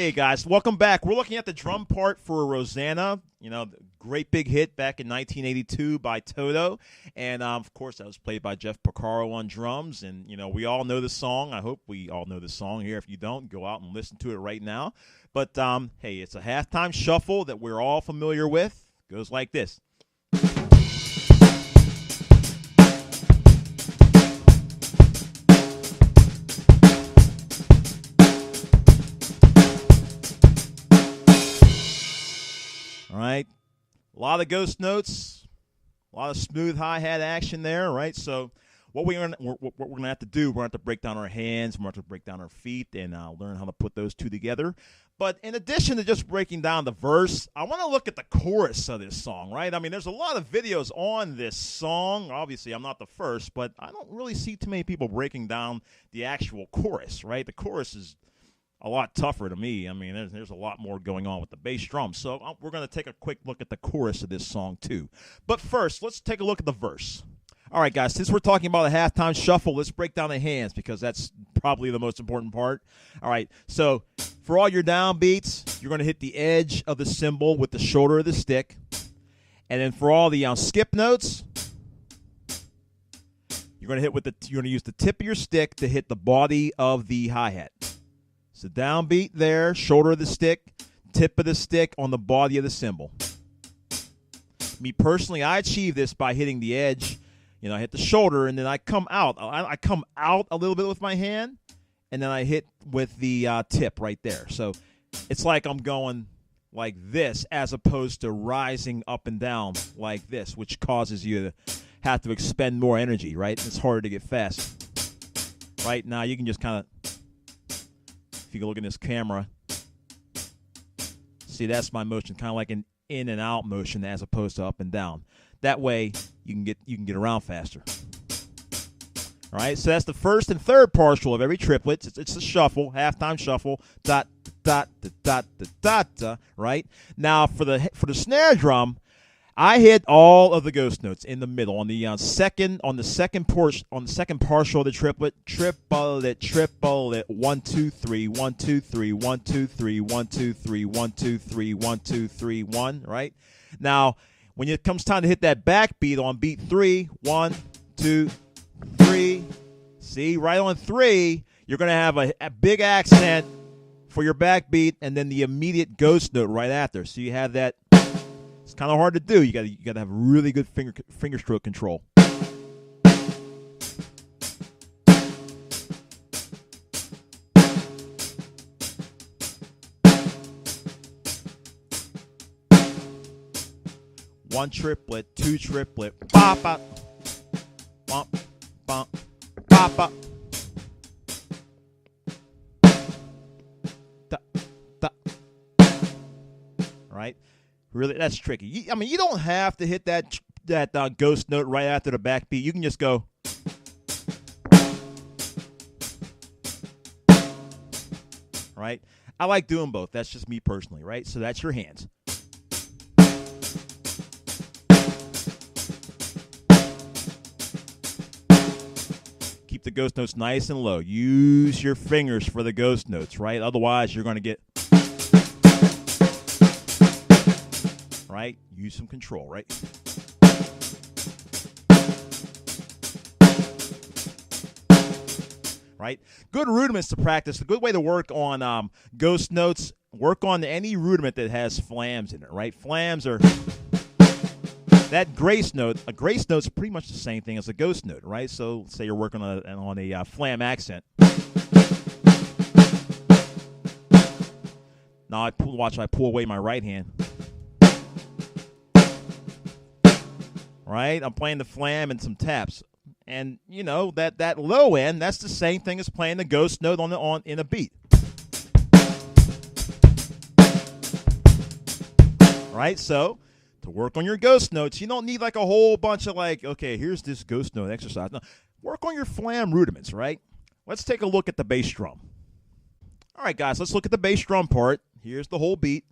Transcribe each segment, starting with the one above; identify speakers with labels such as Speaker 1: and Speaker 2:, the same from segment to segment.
Speaker 1: Hey guys, welcome back. We're looking at the drum part for Rosanna. You know, great big hit back in 1982 by Toto. And, of course, that was played by Jeff Porcaro on drums. And, you know, we all know the song. I hope we all know the song here. If you don't, go out and listen to it right now. But, hey, it's a halftime shuffle that we're all familiar with. Goes like this. All right, a lot of ghost notes, a lot of smooth hi-hat action there, right? So what we're gonna have to do, we're gonna have to break down our hands, we're gonna have to break down our feet, and learn how to put those two together. But in addition to just breaking down the verse, I want to look at the chorus of this song, right? I mean, there's a lot of videos on this song. Obviously, I'm not the first, but I don't really see too many people breaking down the actual chorus, right? The chorus is a lot tougher to me. I mean, there's a lot more going on with the bass drum. So we're going to take a quick look at the chorus of this song, too. But first, let's take a look at the verse. All right, guys, since we're talking about a halftime shuffle, let's break down the hands because that's probably the most important part. All right, so for all your downbeats, you're going to hit the edge of the cymbal with the shoulder of the stick. And then for all the skip notes, you're going to use the tip of your stick to hit the body of the hi-hat. So downbeat there, shoulder of the stick, tip of the stick on the body of the cymbal. Me personally, I achieve this by hitting the edge. You know, I hit the shoulder, and then I come out. I come out a little bit with my hand, and then I hit with the tip right there. So it's like I'm going like this as opposed to rising up and down like this, which causes you to have to expend more energy, right? It's harder to get fast. Right now, you can just kind of... If you can look in this camera, see that's my motion, kind of like an in and out motion as opposed to up and down. That way you can get around faster. All right, so that's the first and third partial of every triplet. It's a shuffle, halftime shuffle. Dot dot dot dot dot. Right now for the snare drum, I hit all of the ghost notes in the middle on the second partial of the triplet. Triple it. 1 2 3 1 2 3 1 2 3 1 2 3 1 2 3 1 2 3 1. Right now, when it comes time to hit that backbeat on beat 3, 1 2 3. See, right on 3, you're gonna have a big accent for your backbeat, and then the immediate ghost note right after. So you have that. It's kind of hard to do. You got to have really good finger stroke control. One triplet, two triplet, pop up, bump, bump, pop up. Da, da. All right. Really, that's tricky. I mean, you don't have to hit that ghost note right after the backbeat. You can just go. Right? I like doing both. That's just me personally, right? So that's your hands. Keep the ghost notes nice and low. Use your fingers for the ghost notes, right? Otherwise, you're going to get... Right? Use some control, right? Right? Good rudiments to practice. A good way to work on ghost notes, work on any rudiment that has flams in it, right? Flams are that grace note. A grace note is pretty much the same thing as a ghost note, right? So say you're working on a flam accent. Now I pull away my right hand. Right? I'm playing the flam and some taps. And, you know, that low end, that's the same thing as playing the ghost note in a beat. Right? So, to work on your ghost notes, you don't need like a whole bunch of like, okay, here's this ghost note exercise. No, work on your flam rudiments, right? Let's take a look at the bass drum. All right, guys, let's look at the bass drum part. Here's the whole beat.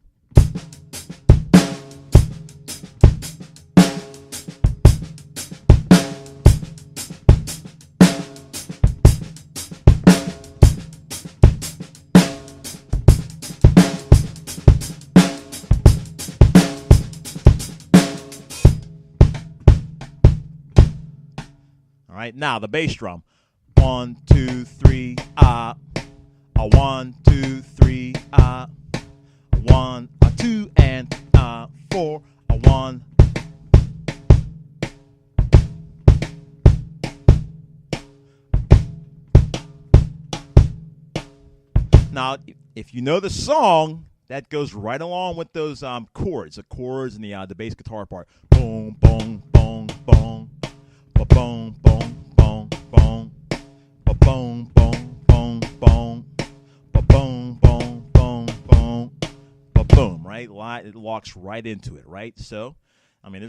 Speaker 1: right, now the bass drum. 1, 2, 3, ah. A 1, 2, 3, ah. 1, a 2, and 4, a 1. Now, if you know the song, that goes right along with those chords, and the bass guitar part. Boom, boom, boom, boom, ba boom, boom, boom, boom, ba boom, boom, boom, boom, ba boom, boom, boom, boom, ba boom. Right, it locks right into it. Right, so, I mean,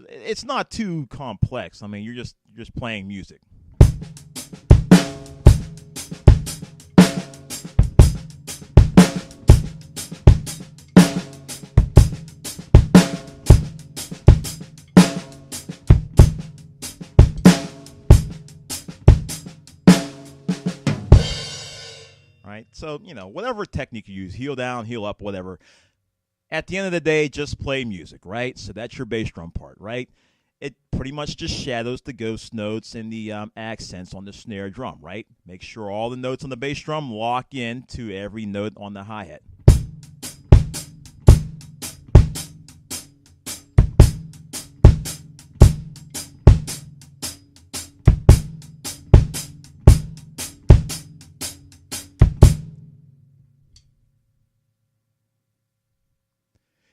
Speaker 1: it's not too complex. I mean, you're just playing music. Right? So, whatever technique you use, heel down, heel up, whatever. At the end of the day, just play music, right? So that's your bass drum part, right? It pretty much just shadows the ghost notes and the accents on the snare drum, right? Make sure all the notes on the bass drum lock in to every note on the hi-hat.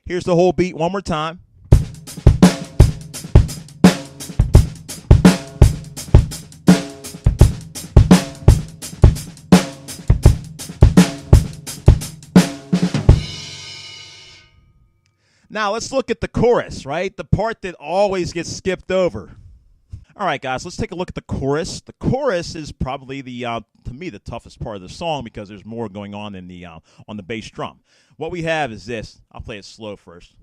Speaker 1: Here's the whole beat one more time. Now let's look at the chorus, right? The part that always gets skipped over. All right, guys, let's take a look at the chorus. The chorus is probably to me, the toughest part of the song because there's more going on in the on the bass drum. What we have is this. I'll play it slow first.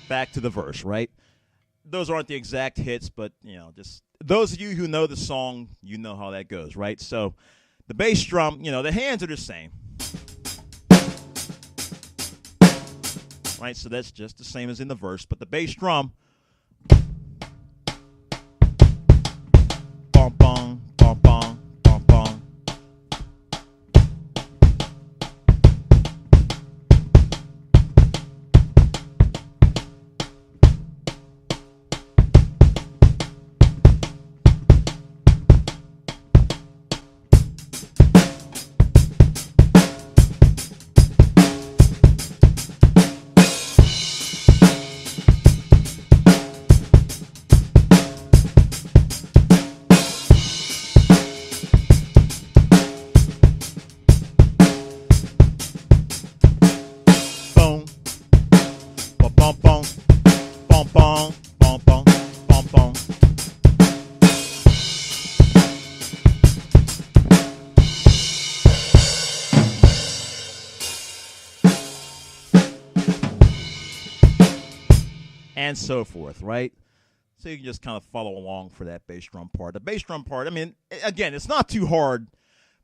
Speaker 1: Back to the verse, right? Those aren't the exact hits, but just those of you who know the song, you know how that goes, right? So the bass drum, the hands are the same, right? So that's just the same as in the verse, but the bass drum, bum bum bum bum bum bum. Bum bum bum bum bum bum bum bum. And so forth, right? So you can just kind of follow along for that bass drum part. The bass drum part, I mean, again, it's not too hard,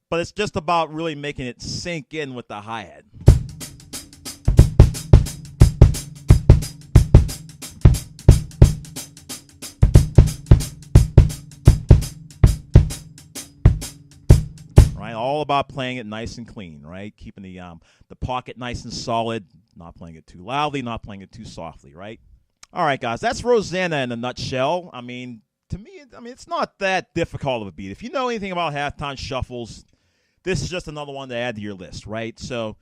Speaker 1: but it's just about really making it sink in with the hi-hat. Right, all about playing it nice and clean, right? Keeping the pocket nice and solid, not playing it too loudly, not playing it too softly, right? All right, guys, that's Rosanna in a nutshell. I mean, to me, it's not that difficult of a beat. If you know anything about halftime shuffles, this is just another one to add to your list, right? So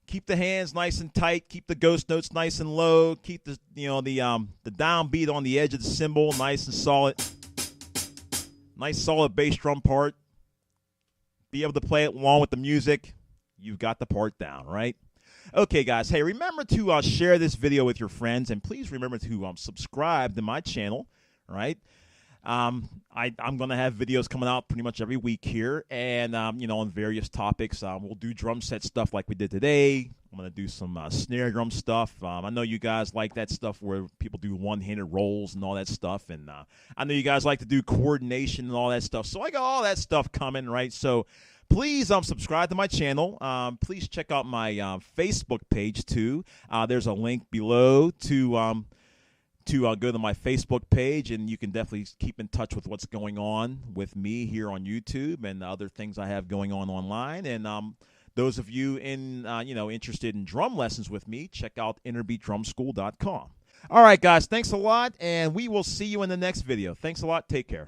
Speaker 1: keep the hands nice and tight, keep the ghost notes nice and low, keep the downbeat on the edge of the cymbal nice and solid. Nice solid bass drum part. Be able to play it along with the music. You've got the part down, right? Okay, guys. Hey, remember to share this video with your friends, and please remember to subscribe to my channel, right? I'm going to have videos coming out pretty much every week here, and on various topics. We'll do drum set stuff like we did today. I'm going to do some snare drum stuff. I know you guys like that stuff where people do one-handed rolls and all that stuff, and I know you guys like to do coordination and all that stuff. So I got all that stuff coming, right? So please subscribe to my channel. Please check out my Facebook page too. There's a link below to go to my Facebook page, and you can definitely keep in touch with what's going on with me here on YouTube and other things I have going on online. And those of you interested in drum lessons with me, check out innerbeatdrumschool.com. All right, guys, thanks a lot, and we will see you in the next video. Thanks a lot. Take care.